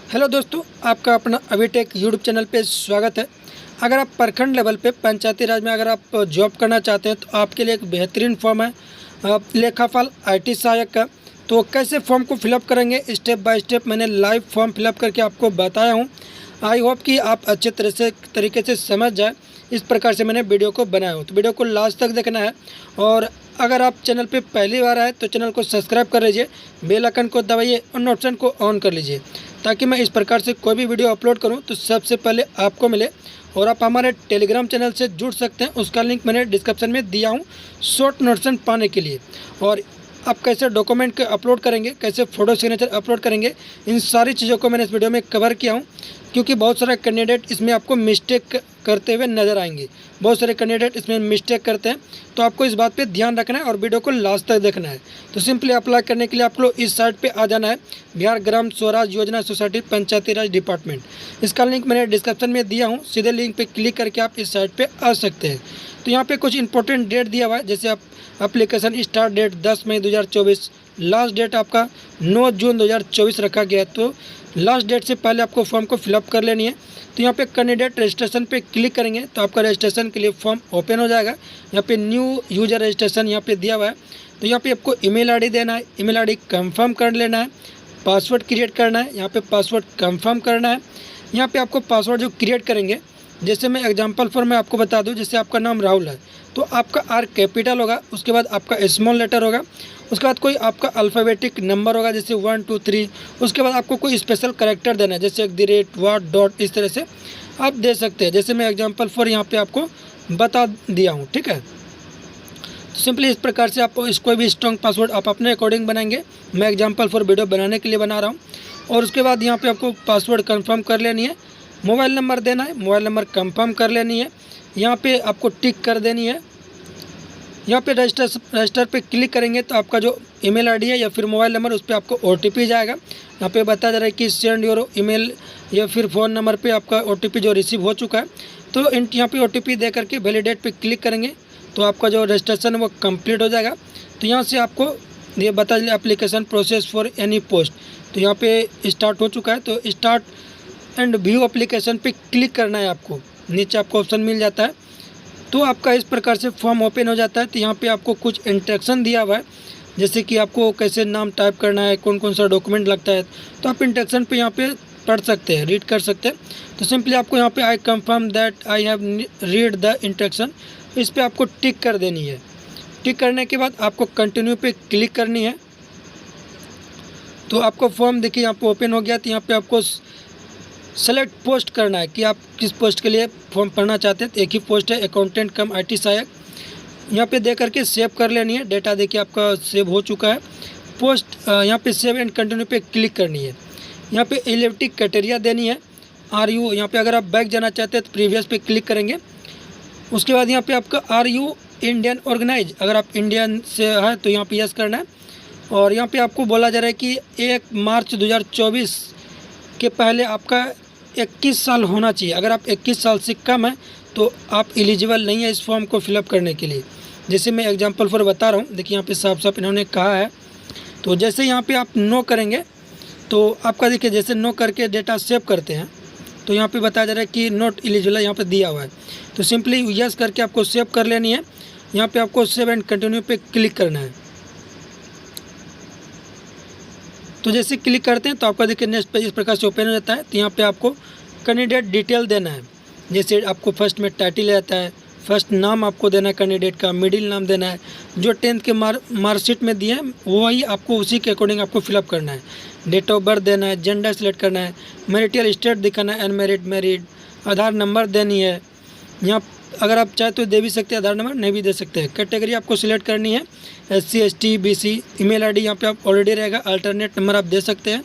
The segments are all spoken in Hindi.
हेलो दोस्तों, आपका अपना अवीटेक यूट्यूब चैनल पे स्वागत है। अगर आप प्रखंड लेवल पे पंचायती राज में अगर आप जॉब करना चाहते हैं तो आपके लिए एक बेहतरीन फॉर्म है लेखापाल आईटी सहायक का। तो कैसे फॉर्म को फिलअप करेंगे स्टेप बाय स्टेप मैंने लाइव फॉर्म फिलअप करके आपको बताया हूँ। आई होप कि आप अच्छे तरीके से समझ जाए, इस प्रकार से मैंने वीडियो को बनाया हूँ। तो वीडियो को लास्ट तक देखना है और अगर आप चैनल पे पहली बार आए तो चैनल को सब्सक्राइब कर लीजिए, बेल आइकन को दबाइए और नोटिफिकेशन को ऑन कर लीजिए ताकि मैं इस प्रकार से कोई भी वीडियो अपलोड करूं तो सबसे पहले आपको मिले। और आप हमारे टेलीग्राम चैनल से जुड़ सकते हैं, उसका लिंक मैंने डिस्क्रिप्शन में दिया हूं शॉर्ट नोटिफिकेशन पाने के लिए। और आप कैसे डॉक्यूमेंट के अपलोड करेंगे, कैसे फ़ोटो सिग्नेचर अपलोड करेंगे, इन सारी चीज़ों को मैंने इस वीडियो में कवर किया हूँ। क्योंकि बहुत सारे कैंडिडेट इसमें आपको मिस्टेक करते हुए नज़र आएंगे, बहुत सारे कैंडिडेट इसमें मिस्टेक करते हैं, तो आपको इस बात पे ध्यान रखना है और वीडियो को लास्ट तक देखना है। तो सिंपली अप्लाई करने के लिए आप लोग इस साइट पे आ जाना है, बिहार ग्राम स्वराज योजना सोसाइटी पंचायती राज डिपार्टमेंट। इसका लिंक मैंने डिस्क्रिप्शन में दिया हूँ, सीधे लिंक पे क्लिक करके आप इस साइट पे आ सकते हैं। तो यहाँ पे कुछ इंपॉर्टेंट डेट दिया हुआ है, जैसे आप एप्लीकेशन स्टार्ट डेट 10 मई 2024, लास्ट डेट आपका 9 जून 2024 रखा गया है। तो लास्ट डेट से पहले आपको फॉर्म को फिलअप कर लेनी है। तो यहाँ पे कैंडिडेट रजिस्ट्रेशन पे क्लिक करेंगे तो आपका रजिस्ट्रेशन के लिए फॉर्म ओपन हो जाएगा। यहाँ पे न्यू यूजर रजिस्ट्रेशन यहाँ पे दिया हुआ है। तो यहाँ पे आपको ईमेल आईडी देना है, ईमेल आईडी कंफर्म कर लेना है, पासवर्ड क्रिएट करना है, यहाँ पे पासवर्ड कंफर्म करना है। यहाँ पे आपको पासवर्ड जो क्रिएट करेंगे, जैसे मैं एग्जांपल फॉर मैं आपको बता दूं, जैसे आपका नाम राहुल है तो आपका आर कैपिटल होगा, उसके बाद आपका स्मॉल लेटर होगा, उसके बाद कोई आपका अल्फ़ाबेटिक नंबर होगा जैसे 1 2 3, उसके बाद आपको कोई स्पेशल कैरेक्टर देना है जैसे @ वाट डॉट, इस तरह से आप दे सकते हैं। जैसे मैं एग्जांपल फॉर यहाँ पे आपको बता दिया हूँ, ठीक है। तो सिंपली इस प्रकार से आप कोई भी स्ट्रॉन्ग पासवर्ड आप अपने अकॉर्डिंग बनाएंगे। मैं एग्जाम्पल फॉर वीडियो बनाने के लिए बना रहा हूँ। और उसके बाद यहाँ पर आपको पासवर्ड कन्फर्म कर लेनी है, मोबाइल नंबर देना है, मोबाइल नंबर कंफर्म कर लेनी है, यहाँ पे आपको टिक कर देनी है। यहाँ पे रजिस्टर पे क्लिक करेंगे तो आपका जो ईमेल आईडी है या फिर मोबाइल नंबर, उस पर आपको ओटीपी जाएगा। यहाँ पे बताया जा रहा है कि सेंड योर ईमेल या फिर फ़ोन नंबर पे आपका ओटीपी जो रिसीव हो चुका है। तो यहाँ पे ओटीपी दे करके वैलिडेट पे क्लिक करेंगे तो आपका जो रजिस्ट्रेशन है वो कंप्लीट हो जाएगा। तो यहाँ से आपको ये बता दें application process for any post, तो यहाँ पे स्टार्ट हो चुका है। तो स्टार्ट एंड व्यू एप्लीकेशन पे क्लिक करना है आपको, नीचे आपको ऑप्शन मिल जाता है। तो आपका इस प्रकार से फॉर्म ओपन हो जाता है। तो यहाँ पे आपको कुछ इंस्ट्रक्शन दिया हुआ है, जैसे कि आपको कैसे नाम टाइप करना है, कौन कौन सा डॉक्यूमेंट लगता है, तो आप इंस्ट्रक्शन पे यहाँ पे पढ़ सकते हैं, रीड कर सकते हैं। तो सिंपली आपको यहाँ पे I confirm that I have read the instruction, इस पर आपको टिक कर देनी है। टिक करने के बाद आपको कंटिन्यू पे क्लिक करनी है। तो आपको फॉर्म देखिए यहाँ पे ओपन हो गया। तो यहाँ पे आपको सेलेक्ट पोस्ट करना है कि आप किस पोस्ट के लिए फॉर्म भरना चाहते हैं। तो एक ही पोस्ट है, अकाउंटेंट कम आईटी सहायक। यहाँ पे दे करके सेव कर लेनी है। डेटा देखिए आपका सेव हो चुका है। पोस्ट यहाँ पे सेव एंड कंटिन्यू पे क्लिक करनी है। यहाँ पे एलिजिबिलिटी क्राइटेरिया देनी है, आर यू, यहाँ पे अगर आप बैक जाना चाहते हैं तो प्रीवियस पे क्लिक करेंगे। उसके बाद यहाँ पे आपका आर यू इंडियन ऑर्गेनाइज, अगर आप इंडियन से है तो यहाँ पे यस करना है। और यहाँ पे आपको बोला जा रहा है कि 1 मार्च 2024 के पहले आपका 21 साल होना चाहिए। अगर आप 21 साल से कम है तो आप एलिजिबल नहीं है इस फॉर्म को फिलअप करने के लिए। जैसे मैं एग्जांपल फॉर बता रहा हूँ, देखिए यहाँ पे साफ साफ इन्होंने कहा है। तो जैसे यहाँ पे आप नो करेंगे तो आपका देखिए जैसे नो करके डेटा सेव करते हैं तो यहाँ पे बताया जा रहा है कि नॉट एलिजिबल यहाँ पे दिया हुआ है। तो सिंपली यस करके आपको सेव कर लेनी है। यहाँ पे आपको सेव एंड कंटिन्यू पे क्लिक करना है। तो जैसे क्लिक करते हैं तो आपका देखिए नेक्स्ट पेज इस प्रकार से ओपन हो जाता है। तो यहाँ पे आपको कैंडिडेट डिटेल देना है, जैसे आपको फर्स्ट में टाइटल रहता है, फर्स्ट नाम आपको देना है कैंडिडेट का, मिडिल नाम देना है, जो 10th के मार्कशीट में दिए हैं वही आपको उसी के अकॉर्डिंग आपको फिलअप करना है। डेट ऑफ बर्थ देना है, जेंडर सेलेक्ट करना है, मैरिटल स्टेट दिखाना है, अनमैरिड, मैरिड, आधार नंबर देनी है। यहाँ अगर आप चाहे तो दे भी सकते हैं आधार नंबर, नहीं भी दे सकते हैं। कैटेगरी आपको सिलेक्ट करनी है, SC ST BC। Email ID यहाँ पे आप ऑलरेडी रहेगा, अल्टरनेट नंबर आप दे सकते हैं।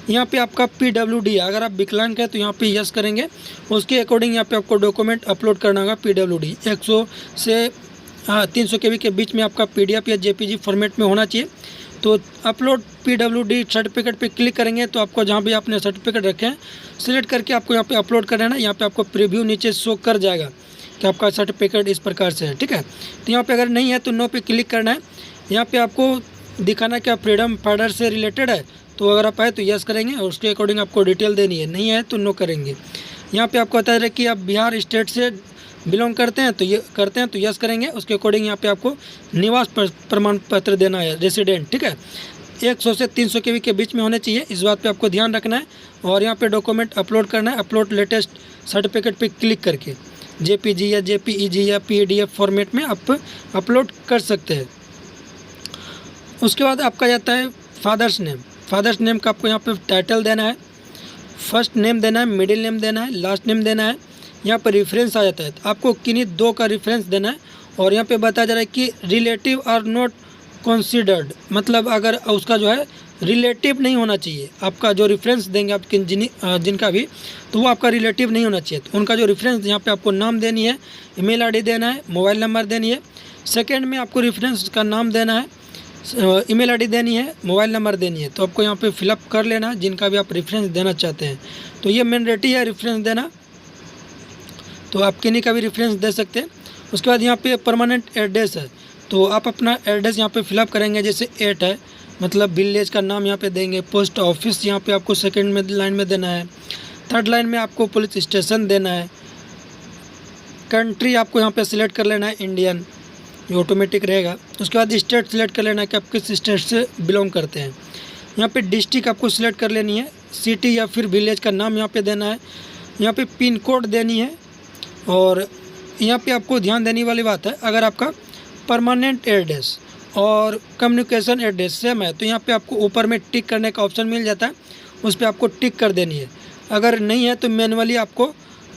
यहाँ पे आपका PWD, अगर आप विकलांग है तो यहाँ पे यस करेंगे, उसके अकॉर्डिंग यहाँ पे आपको डॉक्यूमेंट अपलोड करना होगा। PWD 100 से 300 KB के बीच में आपका PDF या JPG फॉर्मेट में होना चाहिए। तो अपलोड PWD सर्टिफिकेट पे क्लिक करेंगे तो आपको जहाँ भी आपने सर्टिफिकेट रखे हैं सिलेक्ट करके आपको यहाँ पे अपलोड कर देना है। यहाँ पे आपको प्रीव्यू नीचे शो कर जाएगा कि आपका सर्टिफिकेट इस प्रकार से है, ठीक है। तो यहाँ पे अगर नहीं है तो नो पे क्लिक करना है। यहाँ पे आपको दिखाना क्या फ्रीडम फाइटर से रिलेटेड है तो अगर आप आए तो यस करेंगे और उसके अकॉर्डिंग आपको डिटेल देनी है, नहीं है तो नो करेंगे। यहाँ पे आपको बता रहे कि आप बिहार स्टेट से बिलोंग करते हैं तो यस करेंगे। उसके अकॉर्डिंग यहाँ पे आपको निवास प्रमाण पत्र देना है, रेसिडेंट, ठीक है। 100 से 300 केबी के बीच में होने चाहिए, इस बात पे आपको ध्यान रखना है। और यहाँ पे डॉक्यूमेंट अपलोड करना है, अपलोड लेटेस्ट सर्टिफिकेट पे क्लिक करके जेपीजी या जेपीईजी या पीडीएफ फॉर्मेट में आप अपलोड कर सकते हैं। उसके बाद आपका जाता है फादर्स नेम। फादर्स नेम का आपको यहाँ पे टाइटल देना है, फर्स्ट नेम देना है, मिडिल नेम देना है, लास्ट नेम देना है। यहाँ पर रेफरेंस आ जाता है, तो आपको किन्हीं 2 का रेफरेंस देना है। और यहाँ पे बताया जा रहा है कि रिलेटिव आर नॉट कंसीडर्ड, मतलब अगर उसका जो है रिलेटिव नहीं होना चाहिए। आपका जो रेफरेंस देंगे आप जिनका भी, तो वो आपका रिलेटिव नहीं होना चाहिए। तो उनका जो रेफरेंस यहाँ पे आपको नाम देनी है, ईमेल आईडी देना है, मोबाइल नंबर देनी है। सेकंड में आपको रेफरेंस का नाम देना है, ईमेल आईडी देनी है, मोबाइल नंबर देनी है। तो आपको यहाँ पे फिलअप कर लेना है जिनका भी आप रेफरेंस देना चाहते हैं। तो ये मैंडेटरी है रेफरेंस देना, तो आप किन्हीं का भी रेफरेंस दे सकते हैं। उसके बाद यहाँ पे परमानेंट एड्रेस है, तो आप अपना एड्रेस यहाँ पे फिलअप करेंगे। जैसे 8 है, मतलब विलेज का नाम यहाँ पे देंगे। पोस्ट ऑफिस यहाँ पे आपको सेकंड में लाइन में देना है। थर्ड लाइन में आपको पुलिस स्टेशन देना है। कंट्री आपको यहाँ पे सिलेक्ट कर लेना है इंडियन, ये ऑटोमेटिक रहेगा। उसके बाद स्टेट सिलेक्ट कर लेना है कि आप किस स्टेट से बिलोंग करते हैं। यहाँ पे डिस्ट्रिक्ट आपको सिलेक्ट कर लेनी है। सिटी या फिर विलेज का नाम यहाँ पे देना है। यहाँ पे पिन कोड देनी है। और यहाँ पे आपको ध्यान देने वाली बात है, अगर आपका परमानेंट एड्रेस और कम्युनिकेशन एड्रेस सेम है तो यहाँ पे आपको ऊपर में टिक करने का ऑप्शन मिल जाता है, उस पर आपको टिक कर देनी है। अगर नहीं है तो मैनुअली आपको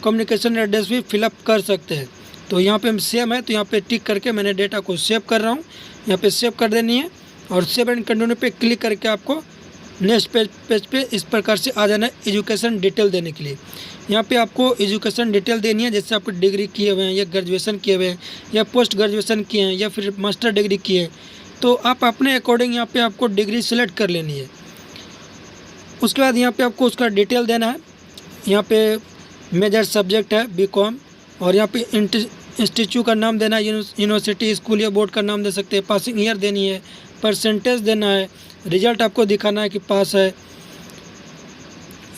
कम्युनिकेशन एड्रेस भी फिलअप कर सकते हैं। तो यहाँ पे सेम है तो यहाँ पे टिक करके मैंने डेटा को सेव कर रहा हूँ, यहाँ पे सेव कर देनी है। और सेव एंड कंटिन्यू पे क्लिक करके आपको नेक्स्ट पेज पे इस प्रकार से आ जाना है एजुकेशन डिटेल देने के लिए। यहाँ पे आपको एजुकेशन डिटेल देनी है, जैसे आपको डिग्री किए हुए हैं या ग्रेजुएशन किए हुए हैं या पोस्ट ग्रेजुएशन किए हैं या फिर मास्टर डिग्री किए हैं, तो आप अपने अकॉर्डिंग यहाँ पे आपको डिग्री सिलेक्ट कर लेनी है। उसके बाद यहाँ पे आपको उसका डिटेल देना है। यहाँ पे मेजर सब्जेक्ट है बीकॉम, और यहाँ पे इंस्टीट्यूट का नाम देना है, यूनिवर्सिटी, स्कूल या बोर्ड का नाम दे सकते हैं। पासिंग ईयर देनी है, परसेंटेज देना है, रिजल्ट आपको दिखाना है कि पास है,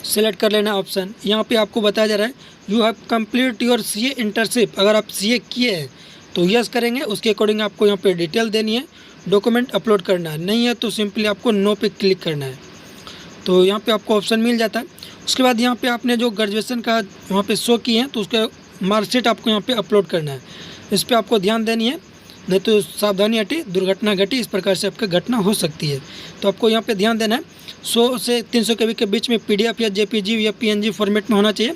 सेलेक्ट कर लेना ऑप्शन। यहाँ पे आपको बताया जा रहा है you have complete your CA internship, अगर आप सीए किए हैं तो यस करेंगे। उसके अकॉर्डिंग आपको यहाँ पे डिटेल देनी है, डॉक्यूमेंट अपलोड करना है, नहीं है तो सिंपली आपको नो पे क्लिक करना है। तो यहाँ पे आपको ऑप्शन मिल जाता है। उसके बाद यहाँ पे आपने जो ग्रेजुएशन का वहाँ पे शो किए हैं तो उसका मार्कशीट आपको यहाँ पे अपलोड करना है। इस पर आपको ध्यान देनी है, नहीं तो सावधानी हटी दुर्घटना घटी, इस प्रकार से आपकी घटना हो सकती है। तो आपको यहाँ पे ध्यान देना है। 100 से 300 केबी के बीच में पीडीएफ या जेपीजी या पीएनजी फॉर्मेट में होना चाहिए।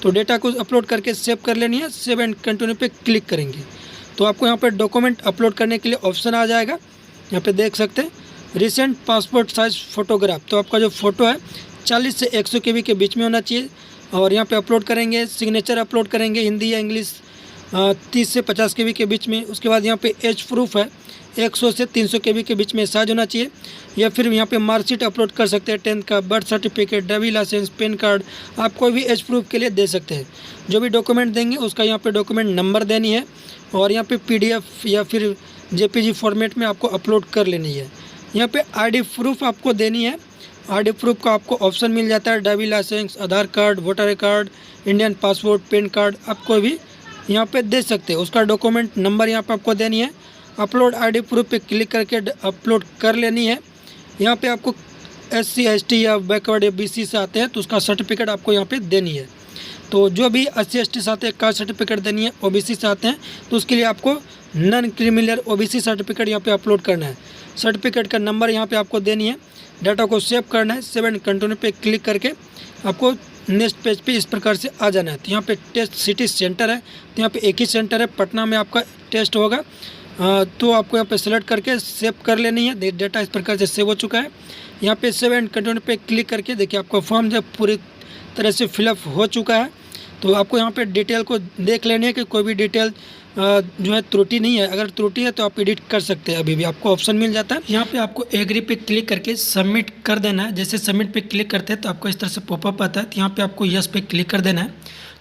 तो डेटा को अपलोड करके सेव कर लेनी है। सेव एंड कंटिन्यू पे क्लिक करेंगे तो आपको यहाँ पे डॉक्यूमेंट अपलोड करने के लिए ऑप्शन आ जाएगा। यहाँ पे देख सकते हैं रिसेंट पासपोर्ट साइज फ़ोटोग्राफ, तो आपका जो फ़ोटो है 40 से 100 केबी के बीच में होना चाहिए। और यहाँ पे अपलोड करेंगे, सिग्नेचर अपलोड करेंगे हिंदी या इंग्लिश, 30 से 50 केबी के बीच में। उसके बाद यहाँ पे एज प्रूफ है, 100 से 300 केबी के बीच में साइज होना चाहिए। या फिर यहाँ पे मार्कशीट अपलोड कर सकते हैं, 10th का, birth certificate, driving licence, PAN card, आप कोई भी एज प्रूफ के लिए दे सकते हैं। जो भी डॉक्यूमेंट देंगे उसका यहाँ पे डॉक्यूमेंट नंबर देनी है। और यहाँ पे पीडीएफ या फिर जेपीजी फॉर्मेट में आपको अपलोड कर लेनी है। यहाँ पे आईडी प्रूफ आपको देनी है। आईडी प्रूफ का आपको ऑप्शन मिल जाता है, driving licence, Aadhaar card, voter card, Indian passport, PAN card, आप कोई भी यहाँ पे दे सकते हैं। उसका डॉक्यूमेंट नंबर यहाँ पे आपको देनी है। अपलोड आईडी प्रूफ पे क्लिक करके अपलोड कर लेनी है। यहाँ पे आपको SC ST या बैकवर्ड या BC से आते हैं तो उसका सर्टिफिकेट आपको यहाँ पे देनी है। तो जो भी SC ST से आते हैं कास्ट सर्टिफिकेट देनी है। OBC से आते हैं तो उसके लिए आपको नॉन क्रिमिनल OBC सर्टिफिकेट यहाँ पे अपलोड करना है। सर्टिफिकेट का नंबर यहाँ पे आपको देनी है। डाटा को सेव करना है। सेव एंड कंटिन्यू पे क्लिक करके आपको नेक्स्ट पेज पे इस प्रकार से आ जाना है। तो यहाँ पे टेस्ट सिटी सेंटर है, तो यहाँ पे एक ही सेंटर है, पटना में आपका टेस्ट होगा। तो आपको यहाँ पे सेलेक्ट करके सेव कर लेनी है। डेटा इस प्रकार से सेव हो चुका है। यहाँ पे सेव एंड कंटिन्यू पे क्लिक करके देखिए आपका फॉर्म जब पूरी तरह से फिलअप हो चुका है। तो आपको यहाँ पे डिटेल को देख लेनी है कि कोई भी डिटेल जो है त्रुटि नहीं है। अगर त्रुटि है तो आप एडिट कर सकते हैं, अभी भी आपको ऑप्शन मिल जाता है। यहाँ पे आपको एग्री पे क्लिक करके सबमिट कर देना है। जैसे सबमिट पे क्लिक करते हैं तो आपको इस तरह से पॉपअप आता है। तो यहाँ पे आपको यस पे क्लिक कर देना है।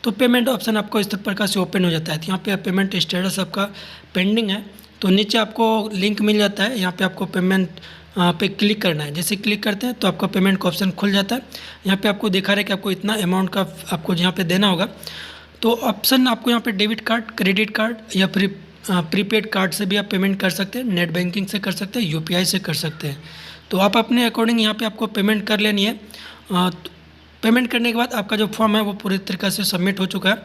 तो पेमेंट ऑप्शन आपको इस प्रकार से ओपन हो जाता है। तो यहाँ पे पेमेंट स्टेटस आपका पेंडिंग है, तो नीचे आपको लिंक मिल जाता है। यहाँ पे आपको पेमेंट पे क्लिक करना है। जैसे क्लिक करते हैं तो आपका पेमेंट का ऑप्शन खुल जाता है। यहाँ पे आपको दिखा रहा है कि आपको इतना अमाउंट का आपको यहाँ पे देना होगा। तो ऑप्शन आपको यहाँ पे डेबिट कार्ड, क्रेडिट कार्ड या फिर प्रीपेड कार्ड से भी आप पेमेंट कर सकते हैं, नेट बैंकिंग से कर सकते हैं, यूपीआई से कर सकते हैं। तो आप अपने अकॉर्डिंग यहाँ पे आपको पेमेंट कर लेनी है। पेमेंट करने के बाद आपका जो फॉर्म है वो पूरी तरीके से सबमिट हो चुका है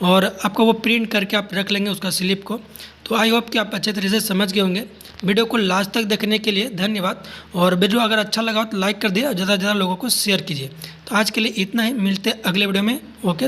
और आपको वो प्रिंट करके आप रख लेंगे उसका स्लिप को। तो आई होप कि आप अच्छे तरीके से समझ गए होंगे। वीडियो को लास्ट तक देखने के लिए धन्यवाद। और वीडियो अगर अच्छा लगा तो लाइक कर दिए और ज़्यादा से ज़्यादा लोगों को शेयर कीजिए। तो आज के लिए इतना ही, मिलते हैं अगले वीडियो में। ओके।